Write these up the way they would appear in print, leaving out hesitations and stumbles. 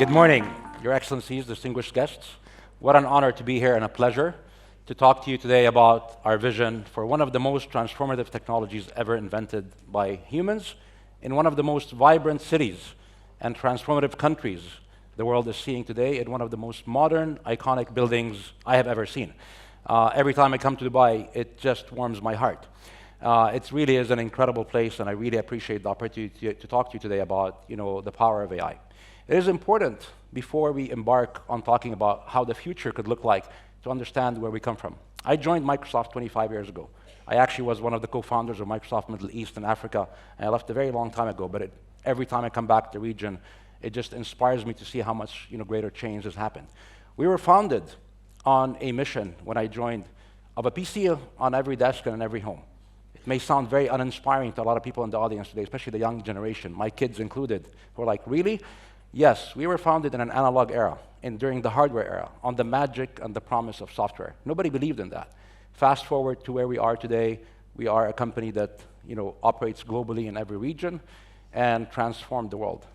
Good morning, Your Excellencies, distinguished guests. What an honor to be here and a pleasure to talk to you today about our vision for one of the most transformative technologies ever invented by humans in one of the most vibrant cities and transformative countries the world is seeing today, in one of the most modern, iconic buildings I have ever seen. Every time I come to Dubai, it just warms my heart. It really is an incredible place, and I really appreciate the opportunity to talk to you today about, the power of AI. It is important, before we embark on talking about how the future could look like, to understand where we come from. I joined Microsoft 25 years ago. I actually was one of the co-founders of Microsoft Middle East and Africa, and I left a very long time ago, but every time I come back to the region, it just inspires me to see how much greater change has happened. We were founded on a mission when I joined of a PC on every desk and in every home. It may sound very uninspiring to a lot of people in the audience today, especially the young generation, my kids included, who are like, really? Yes, we were founded in an analog era, during the hardware era, on the magic and the promise of software. Nobody believed in that. Fast forward to where we are today, we are a company that operates globally in every region and transformed the world.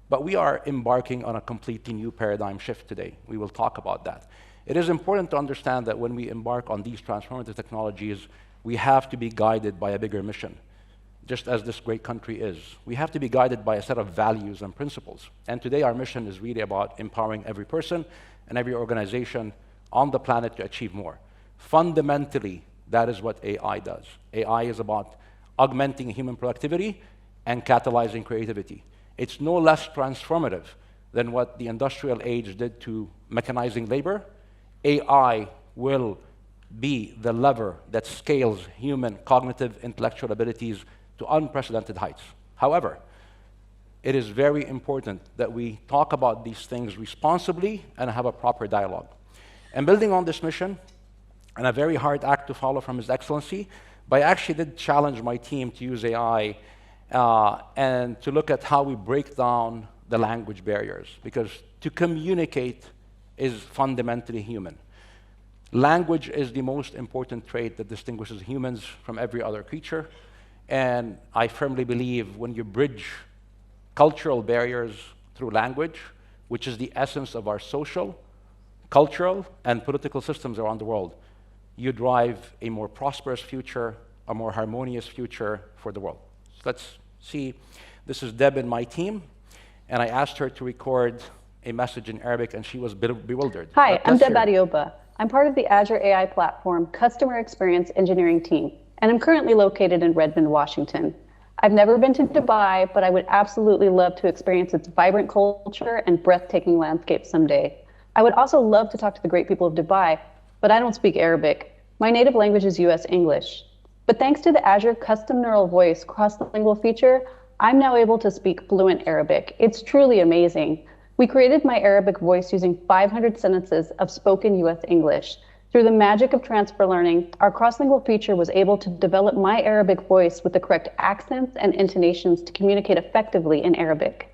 But we are embarking on a completely new paradigm shift today. We will talk about that. It is important to understand that when we embark on these transformative technologies, we have to be guided by a bigger mission, just as this great country is. We have to be guided by a set of values and principles. And today our mission is really about empowering every person and every organization on the planet to achieve more. Fundamentally, that is what AI does. AI is about augmenting human productivity and catalyzing creativity. It's no less transformative than what the industrial age did to mechanizing labor. AI will be the lever that scales human cognitive intellectual abilities to unprecedented heights. However, it is very important that we talk about these things responsibly and have a proper dialogue. And building on this mission, and a very hard act to follow from His Excellency, but I actually did challenge my team to use AI and to look at how we break down the language barriers, because to communicate is fundamentally human. Language is the most important trait that distinguishes humans from every other creature, and I firmly believe when you bridge cultural barriers through language, which is the essence of our social, cultural, and political systems around the world, you drive a more prosperous future, a more harmonious future for the world. So let's see. This is Deb and my team, and I asked her to record a message in Arabic, and she was bewildered. Hi, I'm Deb Adioba. I'm part of the Azure AI Platform Customer Experience Engineering team, and I'm currently located in Redmond, Washington. I've never been to Dubai, but I would absolutely love to experience its vibrant culture and breathtaking landscape someday. I would also love to talk to the great people of Dubai, but I don't speak Arabic. My native language is US English. But thanks to the Azure Custom Neural Voice cross-lingual feature, I'm now able to speak fluent Arabic. It's truly amazing. We created my Arabic voice using 500 sentences of spoken US English. Through the magic of transfer learning, our cross-lingual feature was able to develop my Arabic voice with the correct accents and intonations to communicate effectively in Arabic.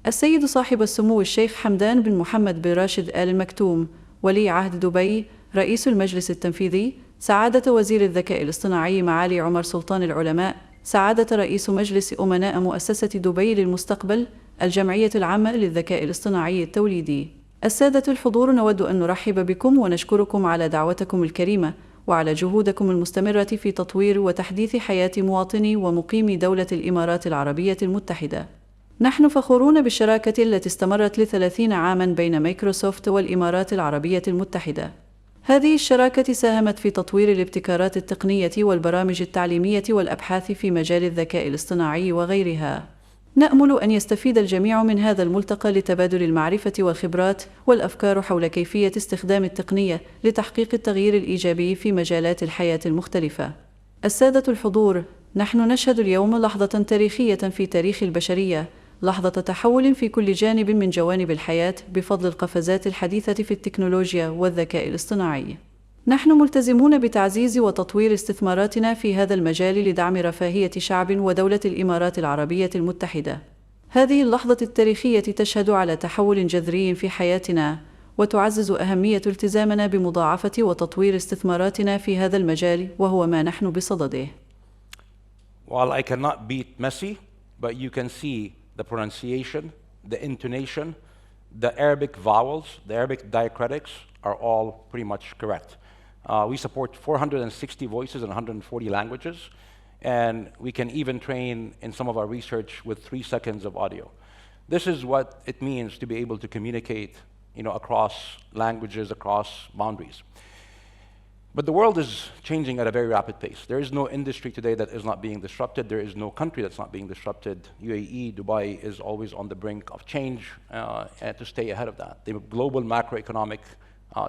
السيد صاحب السمو الشيخ حمدان بن محمد بن راشد آل المكتوم ولي عهد دبي رئيس المجلس التنفيذي، سعادة وزير الذكاء الاصطناعي معالي عمر سلطان العلماء، سعادة رئيس مجلس أمناء مؤسسة دبي للمستقبل، الجمعية العامة للذكاء الاصطناعي التوليدي. السادة الحضور، نود أن نرحب بكم ونشكركم على دعوتكم الكريمة وعلى جهودكم المستمرة في تطوير وتحديث حياة مواطني ومقيمي دولة الإمارات العربية المتحدة. نحن فخورون بالشراكة التي استمرت ل30 عاماً بين مايكروسوفت والإمارات العربية المتحدة. هذه الشراكة ساهمت في تطوير الابتكارات التقنية والبرامج التعليمية والأبحاث في مجال الذكاء الاصطناعي وغيرها. نأمل أن يستفيد الجميع من هذا الملتقى لتبادل المعرفة والخبرات والأفكار حول كيفية استخدام التقنية لتحقيق التغيير الإيجابي في مجالات الحياة المختلفة. السادة الحضور، نحن نشهد اليوم لحظة تاريخية في تاريخ البشرية، لحظة تحول في كل جانب من جوانب الحياة بفضل القفزات الحديثة في التكنولوجيا والذكاء الاصطناعي. نحن ملتزمون بتعزيز وتطوير استثماراتنا في هذا المجال لدعم رفاهية شعب ودولة الإمارات العربية المتحدة. هذه اللحظة التاريخية تشهد على تحول جذري في حياتنا، وتعزز أهمية التزامنا بمضاعفة وتطوير استثماراتنا في هذا المجال، وهو ما نحن بصدده. While I cannot beat Messi, but you can see the pronunciation, the intonation, the Arabic vowels, the Arabic diacritics are all pretty much correct. We support 460 voices in 140 languages, and we can even train in some of our research with 3 seconds of audio. This is what it means to be able to communicate, across languages, across boundaries. But the world is changing at a very rapid pace. There is no industry today that is not being disrupted. There is no country that's not being disrupted. UAE, Dubai is always on the brink of change, and to stay ahead of that. The global macroeconomic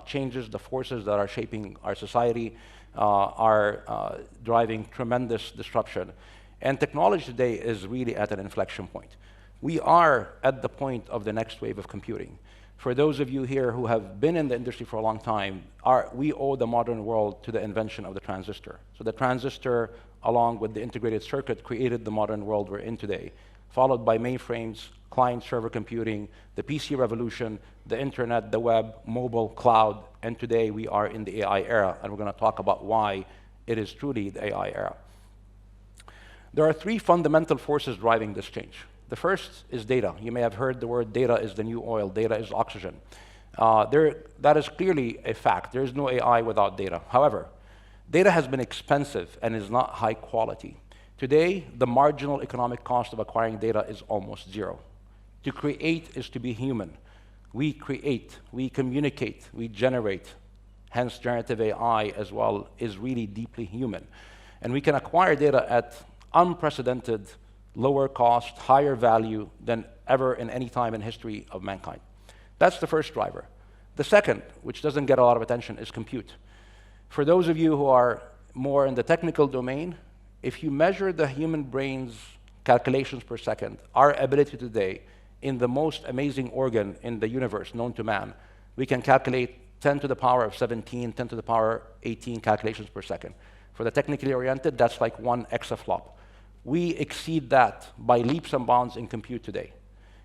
changes, the forces that are shaping our society are driving tremendous disruption. And technology today is really at an inflection point. We are at the point of the next wave of computing. For those of you here who have been in the industry for a long time, we owe the modern world to the invention of the transistor. So the transistor, along with the integrated circuit, created the modern world we're in today, followed by mainframes, client-server computing, the PC revolution, the internet, the web, mobile, cloud, and today we are in the AI era, and we're going to talk about why it is truly the AI era. There are 3 fundamental forces driving this change. The first is data. You may have heard the word data is the new oil, data is oxygen. That is clearly a fact. There is no AI without data. However, data has been expensive and is not high quality. Today, the marginal economic cost of acquiring data is almost 0. To create is to be human. We create, we communicate, we generate. Hence, generative AI as well is really deeply human. And we can acquire data at unprecedented lower cost, higher value than ever in any time in history of mankind. That's the first driver. The second, which doesn't get a lot of attention, is compute. For those of you who are more in the technical domain, if you measure the human brain's calculations per second, our ability today in the most amazing organ in the universe known to man, we can calculate 10 to the power of 17, 10 to the power 18 calculations per second. For the technically oriented, that's like 1 exaflop. We exceed that by leaps and bounds in compute today.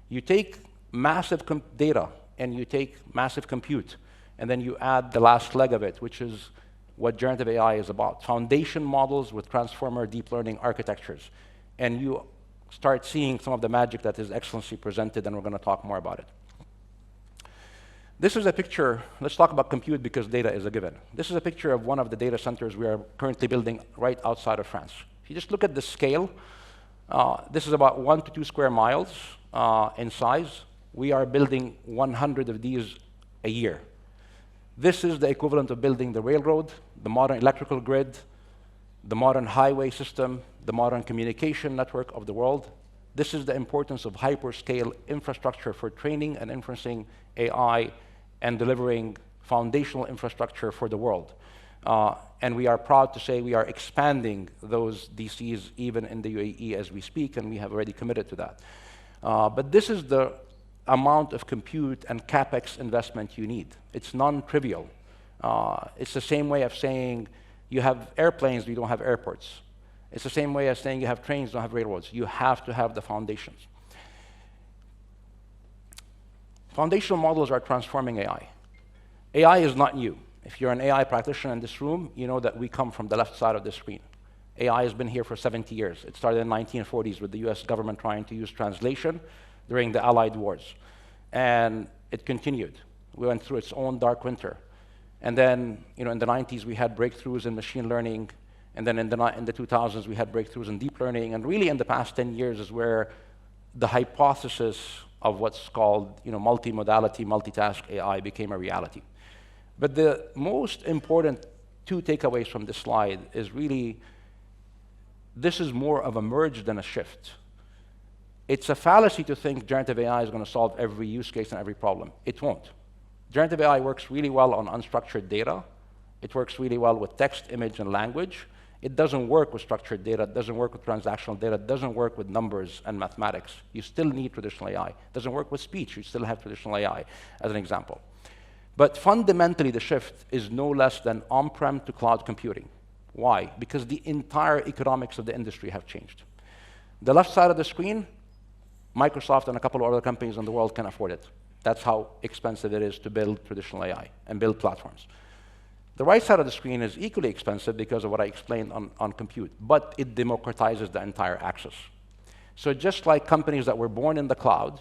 You take massive data and you take massive compute, and then you add the last leg of it, which is what generative AI is about. Foundation models with transformer deep learning architectures. And you start seeing some of the magic that His Excellency presented, and we're going to talk more about it. This is a picture. Let's talk about compute because data is a given. This is a picture of one of the data centers we are currently building right outside of France. If you just look at the scale, this is about 1 to 2 square miles in size. We are building 100 of these a year. This is the equivalent of building the railroad, the modern electrical grid, the modern highway system, the modern communication network of the world. This is the importance of hyperscale infrastructure for training and inferencing AI and delivering foundational infrastructure for the world. And we are proud to say we are expanding those DCs even in the UAE as we speak, and we have already committed to that. But this is the amount of compute and CapEx investment you need. It's non-trivial. It's the same way of saying you have airplanes, you don't have airports. It's the same way as saying you have trains, you don't have railroads. You have to have the foundations. Foundational models are transforming AI. AI is not new. If you're an AI practitioner in this room, you know that we come from the left side of the screen. AI has been here for 70 years. It started in the 1940s with the US government trying to use translation during the Allied Wars. And it continued. We went through its own dark winter. And then, in the 90s, we had breakthroughs in machine learning. And then in the 2000s, we had breakthroughs in deep learning. And really, in the past 10 years is where the hypothesis of what's called multimodality, multitask AI became a reality. But the most important 2 takeaways from this slide is really, this is more of a merge than a shift. It's a fallacy to think generative AI is going to solve every use case and every problem. It won't. Generative AI works really well on unstructured data. It works really well with text, image, and language. It doesn't work with structured data. It doesn't work with transactional data. It doesn't work with numbers and mathematics. You still need traditional AI. It doesn't work with speech. You still have traditional AI, as an example. But fundamentally, the shift is no less than on-prem to cloud computing. Why? Because the entire economics of the industry have changed. The left side of the screen, Microsoft and a couple of other companies in the world can afford it. That's how expensive it is to build traditional AI and build platforms. The right side of the screen is equally expensive because of what I explained on compute, but it democratizes the entire access. So just like companies that were born in the cloud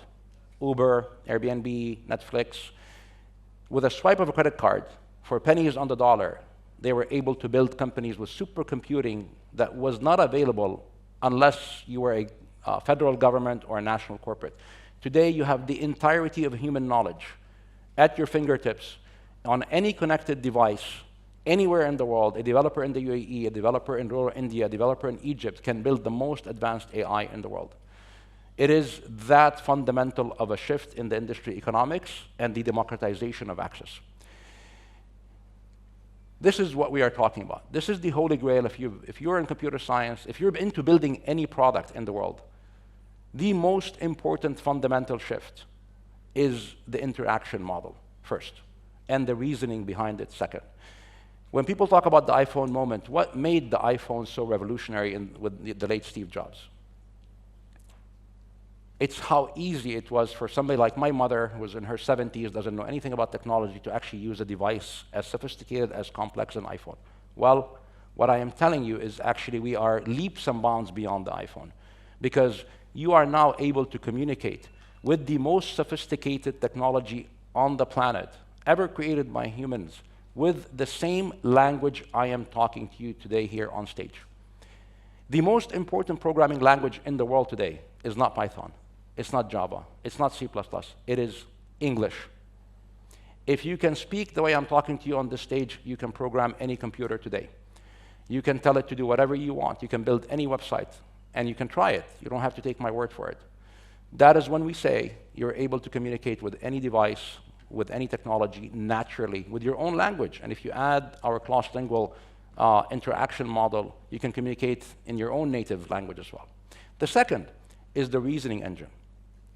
Uber, Airbnb, Netflix. With a swipe of a credit card, for pennies on the dollar, they were able to build companies with supercomputing that was not available unless you were a federal government or a national corporate. Today, you have the entirety of human knowledge at your fingertips on any connected device anywhere in the world. A developer in the UAE, a developer in rural India, a developer in Egypt can build the most advanced AI in the world. It is that fundamental of a shift in the industry economics and the democratization of access. This is what we are talking about. This is the holy grail if you're in computer science, if you're into building any product in the world. The most important fundamental shift is the interaction model first, and the reasoning behind it second. When people talk about the iPhone moment, what made the iPhone so revolutionary with the late Steve Jobs? It's how easy it was for somebody like my mother, who was in her 70s, doesn't know anything about technology, to actually use a device as sophisticated, as complex as an iPhone. Well, what I am telling you is actually we are leaps and bounds beyond the iPhone, because you are now able to communicate with the most sophisticated technology on the planet, ever created by humans, with the same language I am talking to you today here on stage. The most important programming language in the world today is not Python. It's not Java. It's not C++. It is English. If you can speak the way I'm talking to you on this stage, you can program any computer today. You can tell it to do whatever you want. You can build any website, and you can try it. You don't have to take my word for it. That is when we say you're able to communicate with any device, with any technology, naturally, with your own language. And if you add our cross-lingual interaction model, you can communicate in your own native language as well. The second is the reasoning engine.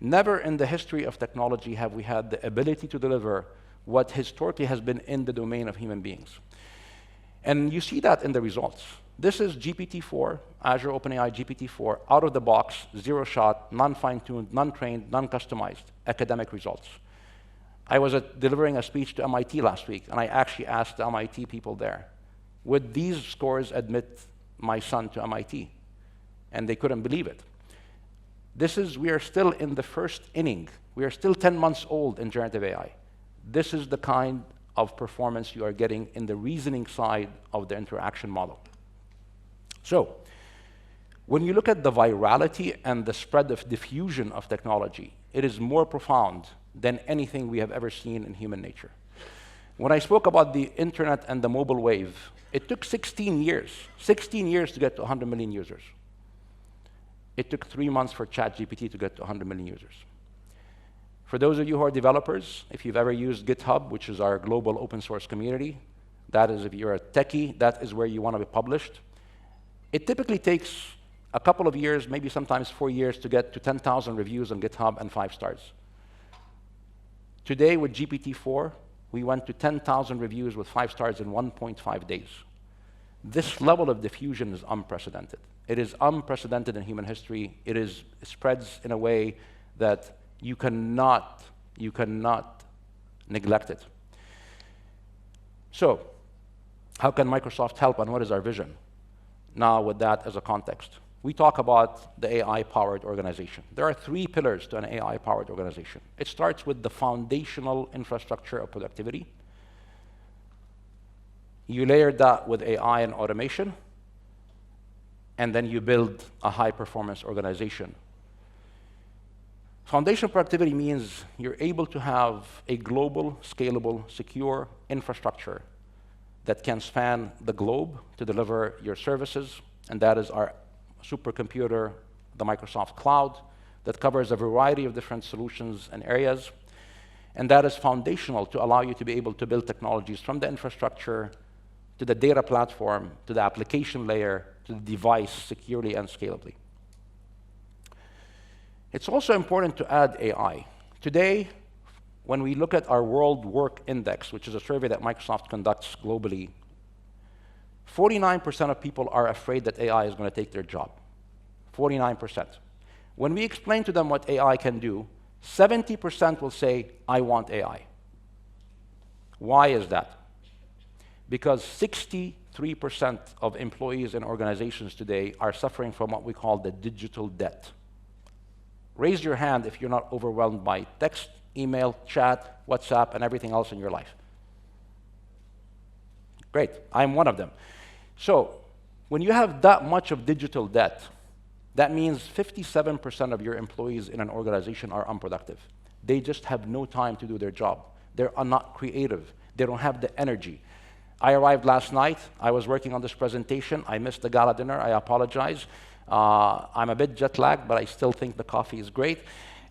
Never in the history of technology have we had the ability to deliver what historically has been in the domain of human beings. And you see that in the results. This is GPT-4, Azure OpenAI GPT-4, out of the box, zero shot, non-fine-tuned, non-trained, non-customized academic results. I was delivering a speech to MIT last week, and I actually asked the MIT people there, would these scores admit my son to MIT? And they couldn't believe it. We are still in the first inning. We are still 10 months old in generative AI. This is the kind of performance you are getting in the reasoning side of the interaction model. So, when you look at the virality and the spread of diffusion of technology, it is more profound than anything we have ever seen in human nature. When I spoke about the internet and the mobile wave, it took 16 years to get to 100 million users. It took 3 months for ChatGPT to get to 100 million users. For those of you who are developers, if you've ever used GitHub, which is our global open source community, that is, if you're a techie, that is where you want to be published. It typically takes a couple of years, maybe sometimes 4 years, to get to 10,000 reviews on GitHub and 5 stars. Today, with GPT-4, we went to 10,000 reviews with 5 stars in 1.5 days. This level of diffusion is unprecedented. It is unprecedented in human history. It spreads in a way that you cannot neglect it. So, how can Microsoft help, and what is our vision? Now, with that as a context, we talk about the AI-powered organization. There are 3 pillars to an AI-powered organization. It starts with the foundational infrastructure of productivity. You layer that with AI and automation, and then you build a high-performance organization. Foundational productivity means you're able to have a global, scalable, secure infrastructure that can span the globe to deliver your services, and that is our supercomputer, the Microsoft Cloud, that covers a variety of different solutions and areas. And that is foundational to allow you to be able to build technologies from the infrastructure to the data platform, to the application layer, to the device securely and scalably. It's also important to add AI. Today, when we look at our World Work Index, which is a survey that Microsoft conducts globally, 49% of people are afraid that AI is going to take their job. 49%. When we explain to them what AI can do, 70% will say, I want AI. Why is that? Because 63% of employees in organizations today are suffering from what we call the digital debt. Raise your hand if you're not overwhelmed by text, email, chat, WhatsApp, and everything else in your life. Great, I'm one of them. So when you have that much of digital debt, that means 57% of your employees in an organization are unproductive. They just have no time to do their job. They're not creative. They don't have the energy. I arrived last night. I was working on this presentation. I missed the gala dinner. I apologize. I'm a bit jet lagged, but I still think the coffee is great.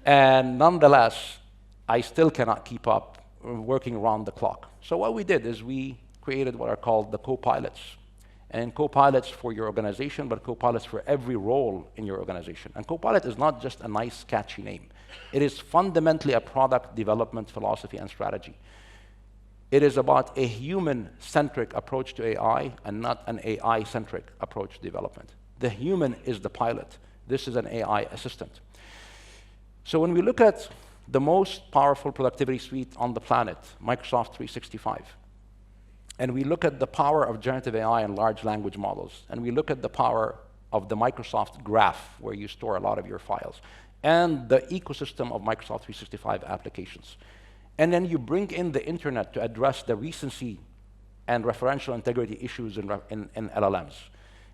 And nonetheless, I still cannot keep up working around the clock. So what we did is we created what are called the co-pilots. And co-pilots for your organization, but co-pilots for every role in your organization. And co-pilot is not just a nice, catchy name. It is fundamentally a product development philosophy and strategy. It is about a human-centric approach to AI and not an AI-centric approach to development. The human is the pilot. This is an AI assistant. So when we look at the most powerful productivity suite on the planet, Microsoft 365, and we look at the power of generative AI and large language models, and we look at the power of the Microsoft Graph, where you store a lot of your files, and the ecosystem of Microsoft 365 applications. And then you bring in the internet to address the recency and referential integrity issues in LLMs.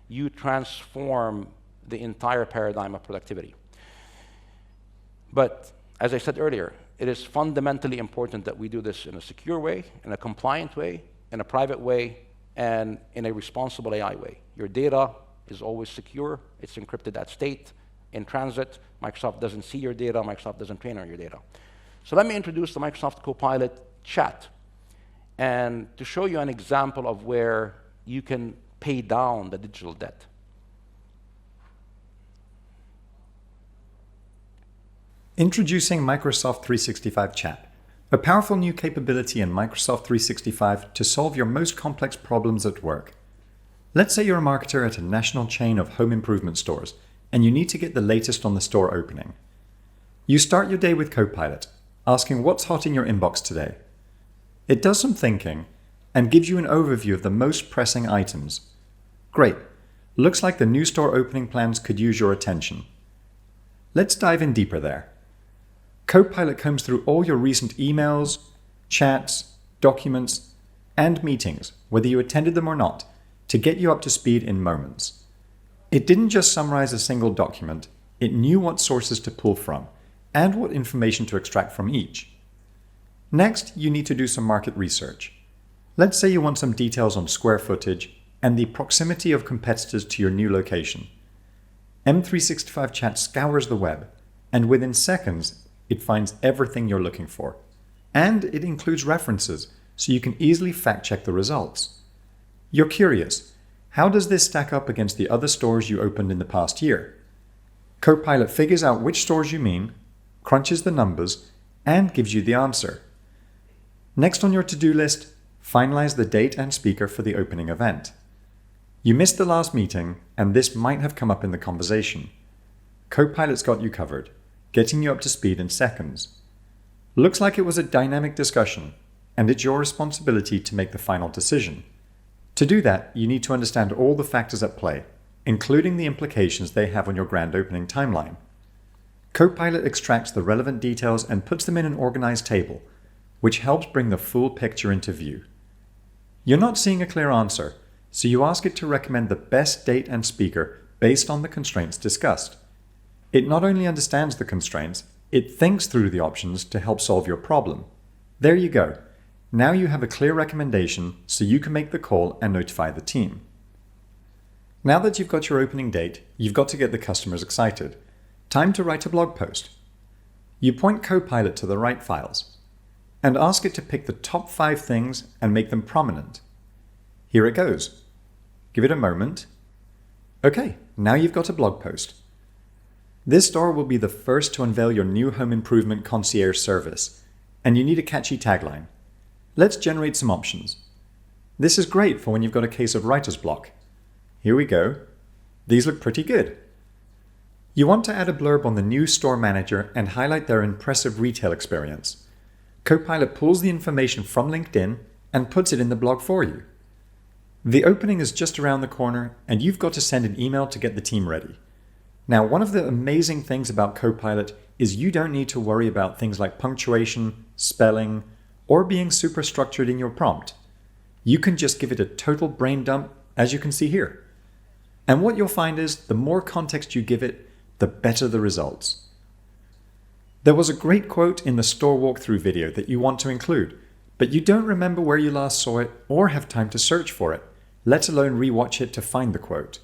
You transform the entire paradigm of productivity. But as I said earlier, it is fundamentally important that we do this in a secure way, in a compliant way, in a private way, and in a responsible AI way. Your data is always secure. It's encrypted at state, in transit. Microsoft doesn't see your data. Microsoft doesn't train on your data. So let me introduce the Microsoft Copilot chat, and to show you an example of where you can pay down the digital debt. Introducing Microsoft 365 Chat, a powerful new capability in Microsoft 365 to solve your most complex problems at work. Let's say you're a marketer at a national chain of home improvement stores, and you need to get the latest on the store opening. You start your day with Copilot, asking what's hot in your inbox today. It does some thinking and gives you an overview of the most pressing items. Great. Looks like the new store opening plans could use your attention. Let's dive in deeper there. Copilot combs through all your recent emails, chats, documents, and meetings, whether you attended them or not, to get you up to speed in moments. It didn't just summarize a single document, it knew what sources to pull from and what information to extract from each. Next, you need to do some market research. Let's say you want some details on square footage and the proximity of competitors to your new location. M365 Chat scours the web, and within seconds, it finds everything you're looking for. And it includes references, so you can easily fact-check the results. You're curious, how does this stack up against the other stores you opened in the past year? Copilot figures out which stores you mean, crunches the numbers, and gives you the answer. Next on your to-do list, finalize the date and speaker for the opening event. You missed the last meeting, and this might have come up in the conversation. Copilot's got you covered, getting you up to speed in seconds. Looks like it was a dynamic discussion, and it's your responsibility to make the final decision. To do that, you need to understand all the factors at play, including the implications they have on your grand opening timeline. Copilot extracts the relevant details and puts them in an organized table, which helps bring the full picture into view. You're not seeing a clear answer, so you ask it to recommend the best date and speaker based on the constraints discussed. It not only understands the constraints, it thinks through the options to help solve your problem. There you go. Now you have a clear recommendation, so you can make the call and notify the team. Now that you've got your opening date, you've got to get the customers excited. Time to write a blog post. You point Copilot to the right files and ask it to pick the top 5 things and make them prominent. Here it goes. Give it a moment. Okay, now you've got a blog post. This store will be the first to unveil your new home improvement concierge service, and you need a catchy tagline. Let's generate some options. This is great for when you've got a case of writer's block. Here we go. These look pretty good. You want to add a blurb on the new store manager and highlight their impressive retail experience. Copilot pulls the information from LinkedIn and puts it in the blog for you. The opening is just around the corner, and you've got to send an email to get the team ready. Now, one of the amazing things about Copilot is you don't need to worry about things like punctuation, spelling, or being super structured in your prompt. You can just give it a total brain dump, as you can see here. And what you'll find is the more context you give it, the better the results. There was a great quote in the store walkthrough video that you want to include, but you don't remember where you last saw it or have time to search for it, let alone rewatch it to find the quote.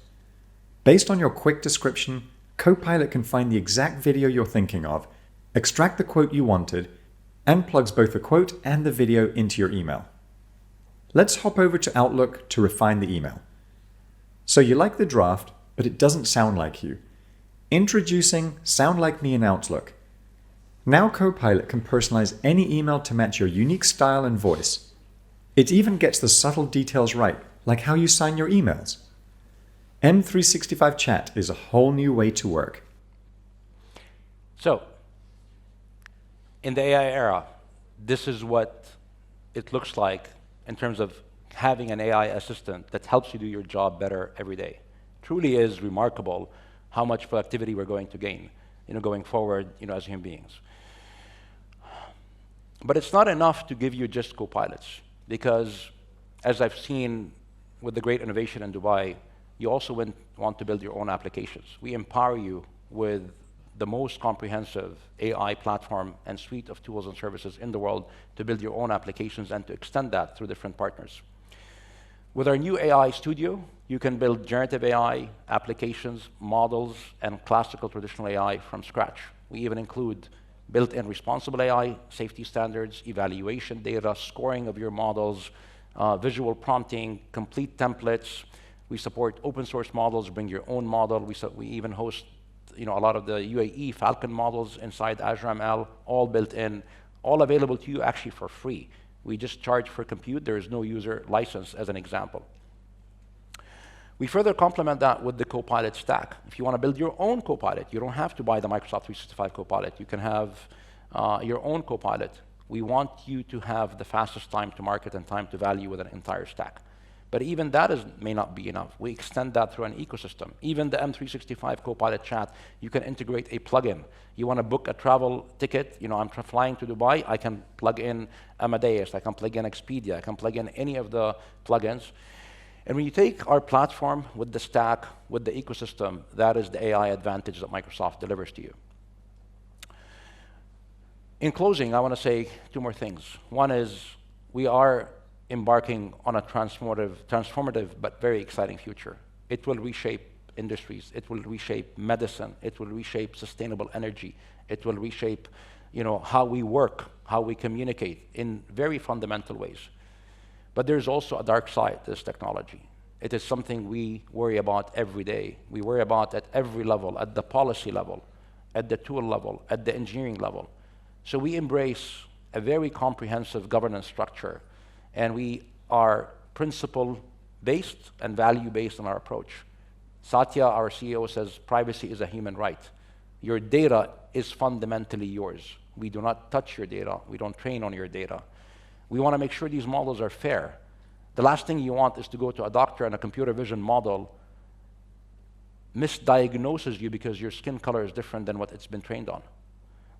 Based on your quick description, Copilot can find the exact video you're thinking of, extract the quote you wanted, and plugs both the quote and the video into your email. Let's hop over to Outlook to refine the email. So you like the draft, but it doesn't sound like you. Introducing Sound Like Me in Outlook. Now Copilot can personalize any email to match your unique style and voice. It even gets the subtle details right, like how you sign your emails. M365 Chat is a whole new way to work. So, in the AI era, this is what it looks like in terms of having an AI assistant that helps you do your job better every day. Truly is remarkable how much productivity we're going to gain, going forward, as human beings. But it's not enough to give you just Copilots, because as I've seen with the great innovation in Dubai, you also want to build your own applications. We empower you with the most comprehensive AI platform and suite of tools and services in the world to build your own applications and to extend that through different partners. With our new AI studio, you can build generative AI applications, models, and classical traditional AI from scratch. We even include built-in responsible AI, safety standards, evaluation data, scoring of your models, visual prompting, complete templates. We support open source models, bring your own model. We even host a lot of the UAE Falcon models inside Azure ML, all built in, all available to you actually for free. We just charge for compute. There is no user license, as an example. We further complement that with the Copilot stack. If you want to build your own Copilot, you don't have to buy the Microsoft 365 Copilot. You can have your own Copilot. We want you to have the fastest time to market and time to value with an entire stack. But even that may not be enough. We extend that through an ecosystem. Even the M365 Copilot chat, you can integrate a plugin. You want to book a travel ticket, I'm flying to Dubai, I can plug in Amadeus, I can plug in Expedia, I can plug in any of the plugins. And when you take our platform with the stack, with the ecosystem, that is the AI advantage that Microsoft delivers to you. In closing, I want to say two more things. One is we are embarking on a transformative but very exciting future. It will reshape industries. It will reshape medicine. It will reshape sustainable energy. It will reshape, how we work, how we communicate in very fundamental ways. But there's also a dark side to this technology. It is something we worry about every day. We worry about at every level, at the policy level, at the tool level, at the engineering level. So we embrace a very comprehensive governance structure, and we are principle-based and value-based in our approach. Satya, our CEO, says privacy is a human right. Your data is fundamentally yours. We do not touch your data. We don't train on your data. We want to make sure these models are fair. The last thing you want is to go to a doctor and a computer vision model misdiagnoses you because your skin color is different than what it's been trained on.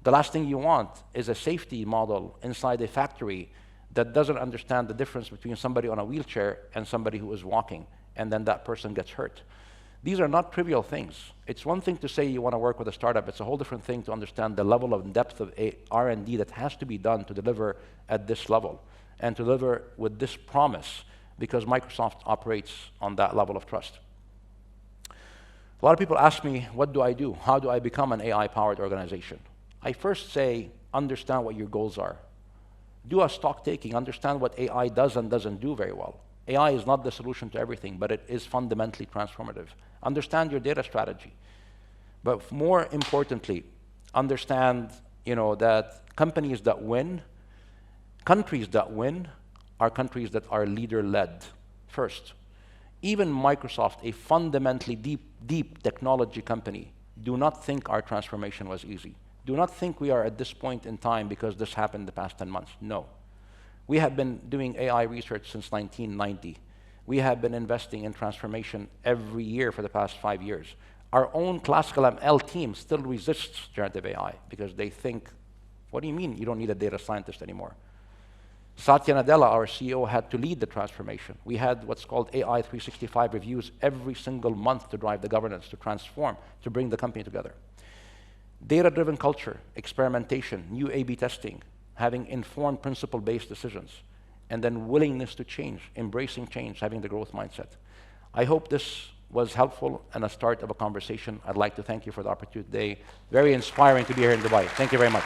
The last thing you want is a safety model inside a factory that doesn't understand the difference between somebody on a wheelchair and somebody who is walking, and then that person gets hurt. These are not trivial things. It's one thing to say you want to work with a startup. It's a whole different thing to understand the level of depth of R&D that has to be done to deliver at this level and to deliver with this promise, because Microsoft operates on that level of trust. A lot of people ask me, what do I do? How do I become an AI-powered organization? I first say, understand what your goals are. Do a stock taking, understand what AI does and doesn't do very well. AI is not the solution to everything, but it is fundamentally transformative. Understand your data strategy. But more importantly, understand that countries that win are countries that are leader-led first. Even Microsoft, a fundamentally deep technology company, do not think our transformation was easy. Do not think we are at this point in time because this happened the past 10 months. No. We have been doing AI research since 1990. We have been investing in transformation every year for the past 5 years. Our own classical ML team still resists generative AI because they think, what do you mean you don't need a data scientist anymore? Satya Nadella, our CEO, had to lead the transformation. We had what's called AI 365 reviews every single month to drive the governance, to transform, to bring the company together. Data-driven culture, experimentation, new A/B testing, having informed principle-based decisions, and then willingness to change, embracing change, having the growth mindset. I hope this was helpful and a start of a conversation. I'd like to thank you for the opportunity today. Very inspiring to be here in Dubai. Thank you very much.